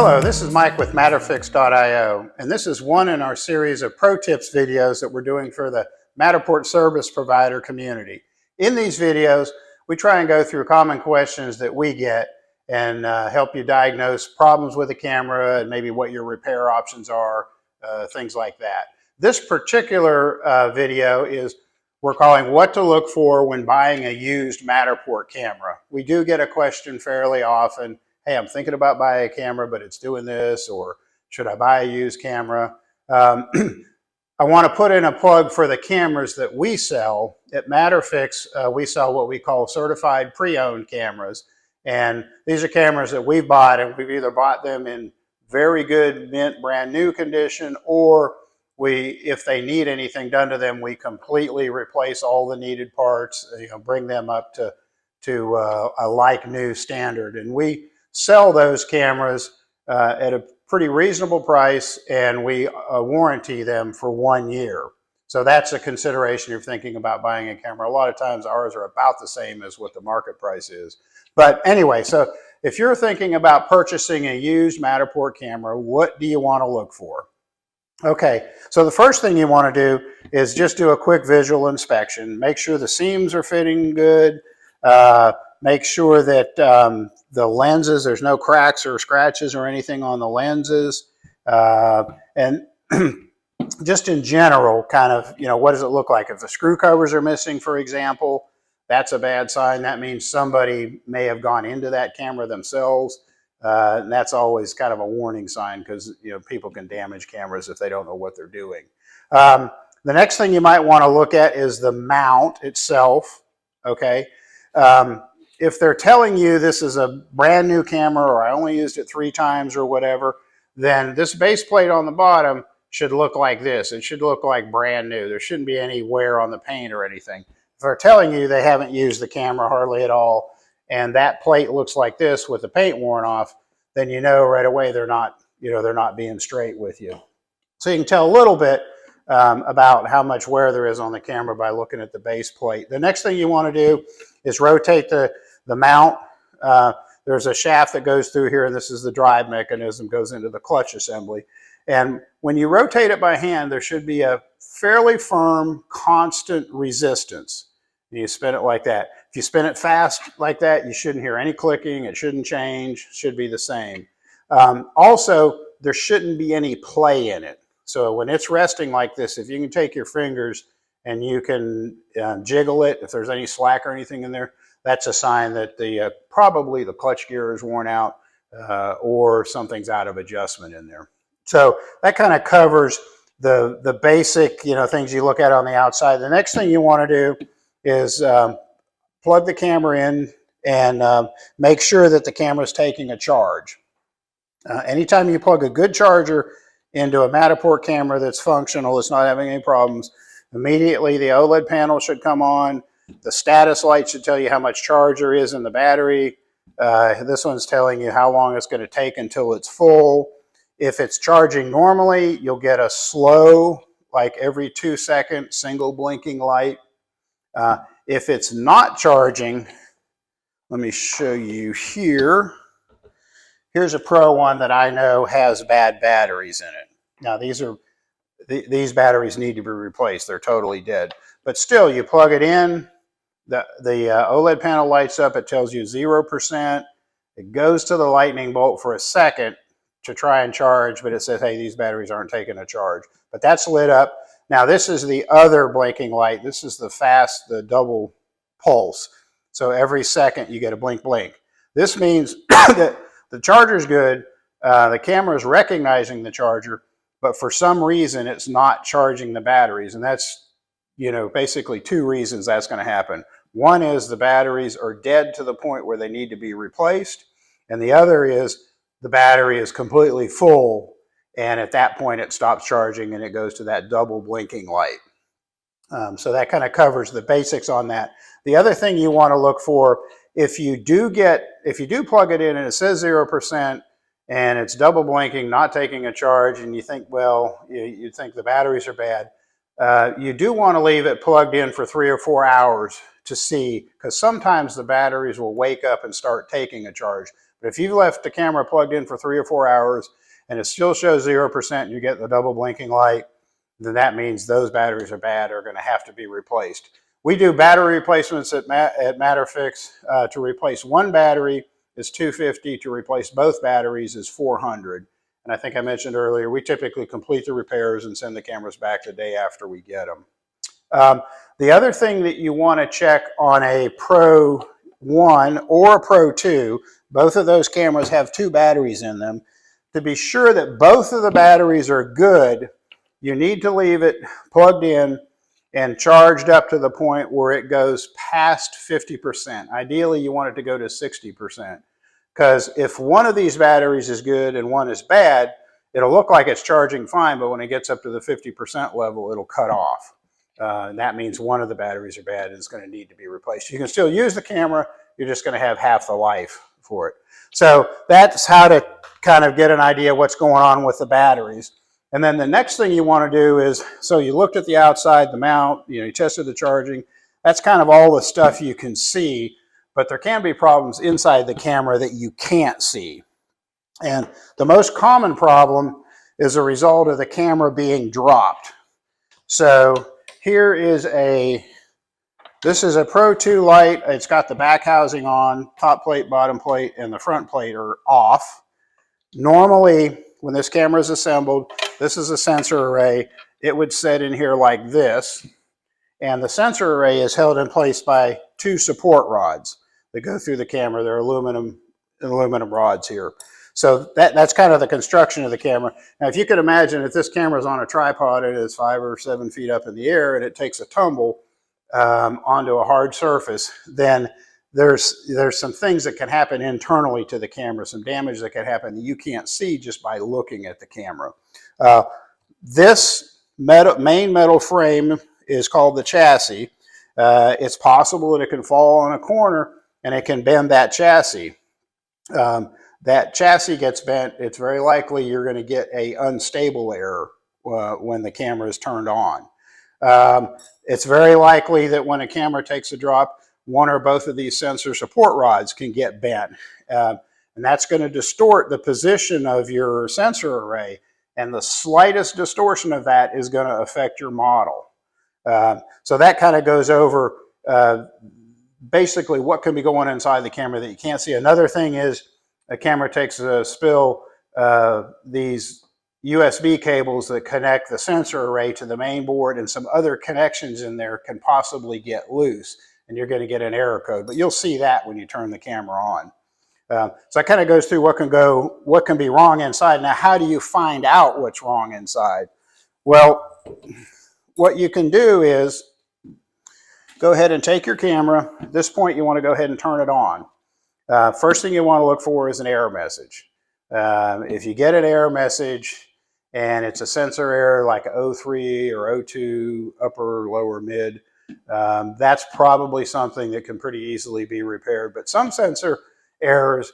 Hello, this is Mike with MatterFix.io, and this is one in our series of pro tips videos that we're doing for the Matterport service provider community. In these videos, we try and go through common questions that we get and help you diagnose problems with the camera and maybe what your repair options are, things like that. This particular video is we're calling what to look for when buying a used Matterport camera. We do get a question fairly often. Hey, I'm thinking about buying a camera, but it's doing this, or should I buy a used camera? I want to put in a plug for the cameras that we sell. At MatterFix, we sell what we call certified pre-owned cameras. And these are cameras that we've bought, and we've either bought them in very good mint brand new condition, or if they need anything done to them, we completely replace all the needed parts, bring them up to a like new standard. And we sell those cameras at a pretty reasonable price, and we warranty them for 1 year. So that's a consideration if you're thinking about buying a camera. A lot of times ours are about the same as what the market price is. But anyway, so if you're thinking about purchasing a used Matterport camera, what do you want to look for? Okay, so the first thing you want to do is just do a quick visual inspection. Make sure the seams are fitting good. Make sure that the lenses, there's no cracks or scratches or anything on the lenses. And just in general, kind of, what does it look like? If the screw covers are missing, for example, that's a bad sign. That means somebody may have gone into that camera themselves. And that's always kind of a warning sign, because people can damage cameras if they don't know what they're doing. The next thing you might want to look at is the mount itself. Okay. If they're telling you this is a brand new camera, or I only used it 3 times or whatever, then this base plate on the bottom should look like this. It should look like brand new. There shouldn't be any wear on the paint or anything. If they're telling you they haven't used the camera hardly at all, and that plate looks like this with the paint worn off, then you know right away they're not being straight with you. So you can tell a little bit about how much wear there is on the camera by looking at the base plate. The next thing you want to do is rotate the mount. There's a shaft that goes through here, and this is the drive mechanism, goes into the clutch assembly. And when you rotate it by hand, there should be a fairly firm, constant resistance. And you spin it like that. If you spin it fast like that, you shouldn't hear any clicking. It shouldn't change. It should be the same. Also, there shouldn't be any play in it. So when it's resting like this, if you can take your fingers and you can jiggle it, if there's any slack or anything in there, that's a sign that probably the clutch gear is worn out or something's out of adjustment in there. So that kind of covers the basic things you look at on the outside. The next thing you want to do is plug the camera in and make sure that the camera is taking a charge. Anytime you plug a good charger into a Matterport camera that's functional, it's not having any problems, immediately the OLED panel should come on. The status light should tell you how much charge there is in the battery. This one's telling you how long it's going to take until it's full. If it's charging normally, you'll get a slow, like every 2 second, single blinking light. If it's not charging, let me show you here. Here's a Pro one that I know has bad batteries in it. Now these batteries need to be replaced. They're totally dead. But still, you plug it in, the OLED panel lights up. It tells you 0%. It goes to the lightning bolt for a second to try and charge, but it says, hey, these batteries aren't taking a charge. But that's lit up. Now this is the other blinking light. This is the double pulse. So every second you get a blink blink. This means that the charger's good, the camera is recognizing the charger, but for some reason it's not charging the batteries. And that's basically 2 reasons that's going to happen. One is the batteries are dead to the point where they need to be replaced. And the other is the battery is completely full, and at that point it stops charging and it goes to that double blinking light. So that kind of covers the basics on that. The other thing you want to look for, if you do plug it in and it says 0% and it's double blinking, not taking a charge, and you think, well, you think the batteries are bad, you do want to leave it plugged in for 3 or 4 hours to see, because sometimes the batteries will wake up and start taking a charge. But if you've left the camera plugged in for 3 or 4 hours and it still shows 0% and you get the double blinking light, then that means those batteries are bad or are going to have to be replaced. We do battery replacements at MatterFix. To replace one battery is $250. To replace both batteries is $400. And I think I mentioned earlier, we typically complete the repairs and send the cameras back the day after we get them. The other thing that you want to check on a Pro 1 or a Pro 2, both of those cameras have 2 batteries in them. To be sure that both of the batteries are good, you need to leave it plugged in and charged up to the point where it goes past 50%. Ideally, you want it to go to 60%. Because if one of these batteries is good and one is bad, it'll look like it's charging fine, but when it gets up to the 50% level, it'll cut off. And that means one of the batteries are bad and it's going to need to be replaced. You can still use the camera, you're just going to have half the life for it. So that's how to kind of get an idea what's going on with the batteries. And then the next thing you want to do is, so you looked at the outside, the mount, you tested the charging. That's kind of all the stuff you can see, but there can be problems inside the camera that you can't see. And the most common problem is a result of the camera being dropped. So here is this is a Pro 2 light. It's got the back housing on, top plate, bottom plate, and the front plate are off. Normally, when this camera is assembled, this is a sensor array. It would sit in here like this. And the sensor array is held in place by 2 support rods that go through the camera. They're aluminum rods here. So that's kind of the construction of the camera. Now, if you could imagine if this camera is on a tripod and it's 5 or 7 feet up in the air and it takes a tumble onto a hard surface, then there's some things that can happen internally to the camera, some damage that can happen that you can't see just by looking at the camera. This main metal frame is called the chassis. It's possible that it can fall on a corner and it can bend that chassis. That chassis gets bent, it's very likely you're going to get an unstable error when the camera is turned on. It's very likely that when a camera takes a drop, one or both of these sensor support rods can get bent. And that's going to distort the position of your sensor array. And the slightest distortion of that is going to affect your model. So that kind of goes over basically what can be going inside the camera that you can't see. Another thing is a camera takes a spill, these USB cables that connect the sensor array to the main board and some other connections in there can possibly get loose and you're going to get an error code. But you'll see that when you turn the camera on. So it kind of goes through what can be wrong inside. Now, how do you find out what's wrong inside? Well, what you can do is go ahead and take your camera. At this point, you want to go ahead and turn it on. First thing you want to look for is an error message. If you get an error message and it's a sensor error like a 03 or 02, upper, lower, mid, that's probably something that can pretty easily be repaired. But some sensor errors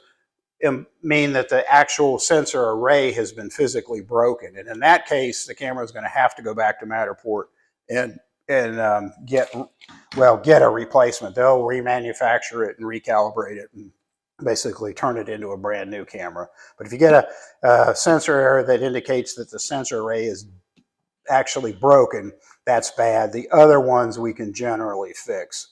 mean that the actual sensor array has been physically broken. And in that case, the camera is going to have to go back to Matterport and get a replacement. They'll remanufacture it and recalibrate it and basically turn it into a brand new camera. But if you get a sensor error that indicates that the sensor array is actually broken, that's bad. The other ones we can generally fix.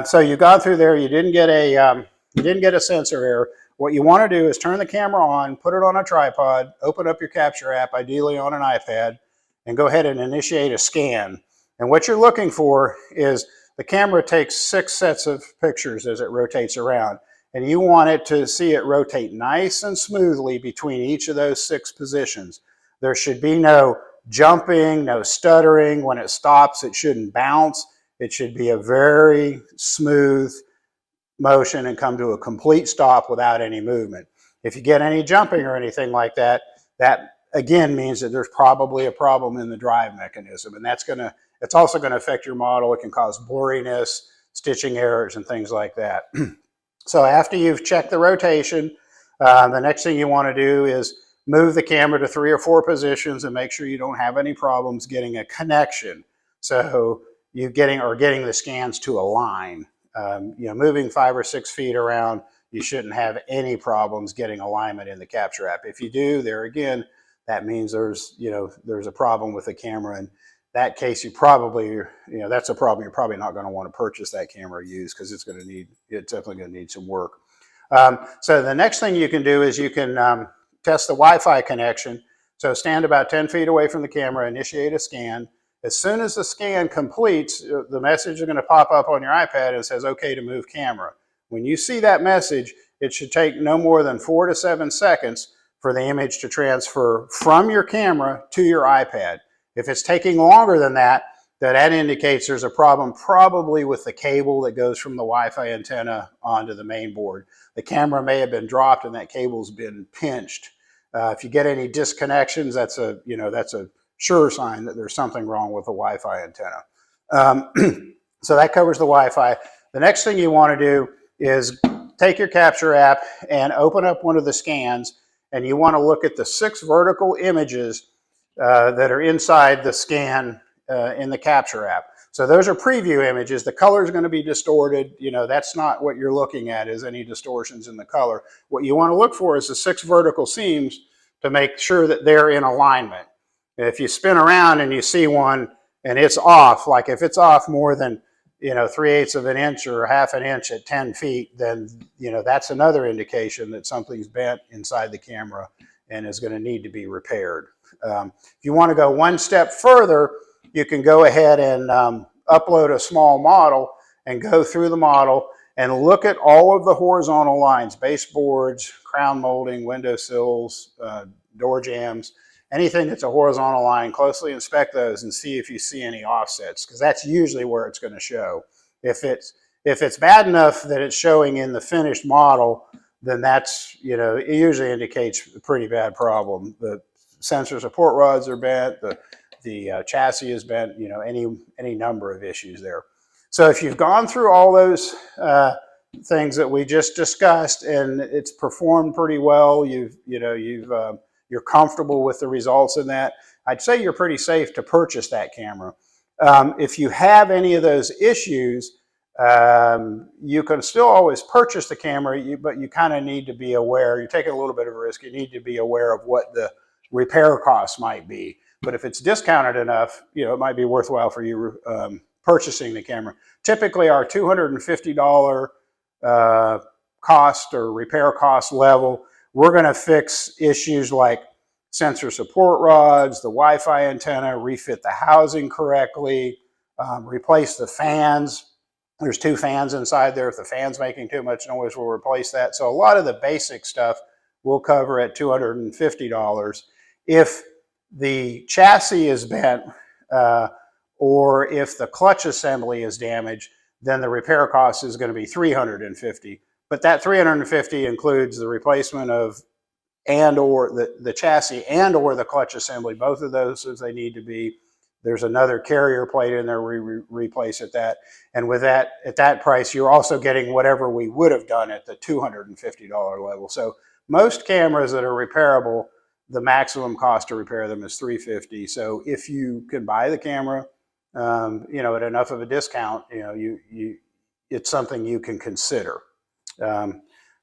So you've gone through there, you didn't get a sensor error. What you want to do is turn the camera on, put it on a tripod, open up your capture app, ideally on an iPad, and go ahead and initiate a scan. And what you're looking for is the camera takes 6 sets of pictures as it rotates around. And you want it to see it rotate nice and smoothly between each of those 6 positions. There should be no jumping, no stuttering. When it stops, it shouldn't bounce. It should be a very smooth motion and come to a complete stop without any movement. If you get any jumping or anything like that, that again means that there's probably a problem in the drive mechanism. And it's also going to affect your model. It can cause blurriness, stitching errors, and things like that. So after you've checked the rotation, the next thing you want to do is move the camera to 3 or 4 positions and make sure you don't have any problems getting a connection. So you're getting the scans to align. Moving 5 or 6 feet around, you shouldn't have any problems getting alignment in the capture app. If you do, there again, that means there's a problem with the camera. In that case, you probably, that's a problem. You're probably not going to want to purchase that camera used, because it's definitely going to need some work. So the next thing you can do is you can test the Wi-Fi connection. So stand about 10 feet away from the camera, initiate a scan. As soon as the scan completes, the message is going to pop up on your iPad and says, okay to move camera. When you see that message, it should take no more than 4 to 7 seconds for the image to transfer from your camera to your iPad. If it's taking longer than that, that indicates there's a problem probably with the cable that goes from the Wi-Fi antenna onto the main board. The camera may have been dropped and that cable's been pinched. If you get any disconnections, that's a sure sign that there's something wrong with the Wi-Fi antenna. So that covers the Wi-Fi. The next thing you want to do is take your capture app and open up one of the scans, and you want to look at the 6 vertical images that are inside the scan in the capture app. So those are preview images. The color is going to be distorted. That's not what you're looking at, is any distortions in the color. What you want to look for is the 6 vertical seams to make sure that they're in alignment. If you spin around and you see one and it's off, like if it's off more than 3/8 of an inch or 1/2 an inch at 10 feet, then that's another indication that something's bent inside the camera and is going to need to be repaired. If you want to go one step further, you can go ahead and upload a small model and go through the model and look at all of the horizontal lines, baseboards, crown molding, windowsills, door jambs, anything that's a horizontal line. Closely inspect those and see if you see any offsets, because that's usually where it's going to show. If it's bad enough that it's showing in the finished model, then that's, it usually indicates a pretty bad problem. The sensor support rods are bent, the chassis is bent, any number of issues there. So if you've gone through all those things that we just discussed and it's performed pretty well, you're comfortable with the results in that, I'd say you're pretty safe to purchase that camera. If you have any of those issues, you can still always purchase the camera, but you kind of need to be aware. You're taking a little bit of a risk. You need to be aware of what the repair costs might be. But if it's discounted enough, it might be worthwhile for you purchasing the camera. Typically, our $250 cost or repair cost level, we're going to fix issues like sensor support rods, the Wi-Fi antenna, refit the housing correctly, replace the fans. There's 2 fans inside there. If the fan's making too much noise, we'll replace that. So a lot of the basic stuff we'll cover at $250. If the chassis is bent or if the clutch assembly is damaged, then the repair cost is going to be $350. But that $350 includes the replacement of or the chassis and or the clutch assembly, both of those as they need to be. There's another carrier plate in there we replace at that. And with that, at that price, you're also getting whatever we would have done at the $250 level. So most cameras that are repairable, the maximum cost to repair them is $350. So if you can buy the camera, at enough of a discount, it's something you can consider.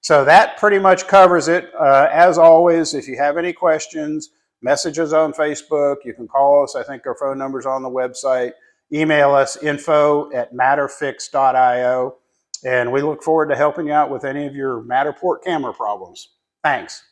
So that pretty much covers it. As always, if you have any questions, messages on Facebook, you can call us. I think our phone number's on the website. Email us, info@matterfix.io. And we look forward to helping you out with any of your Matterport camera problems. Thanks.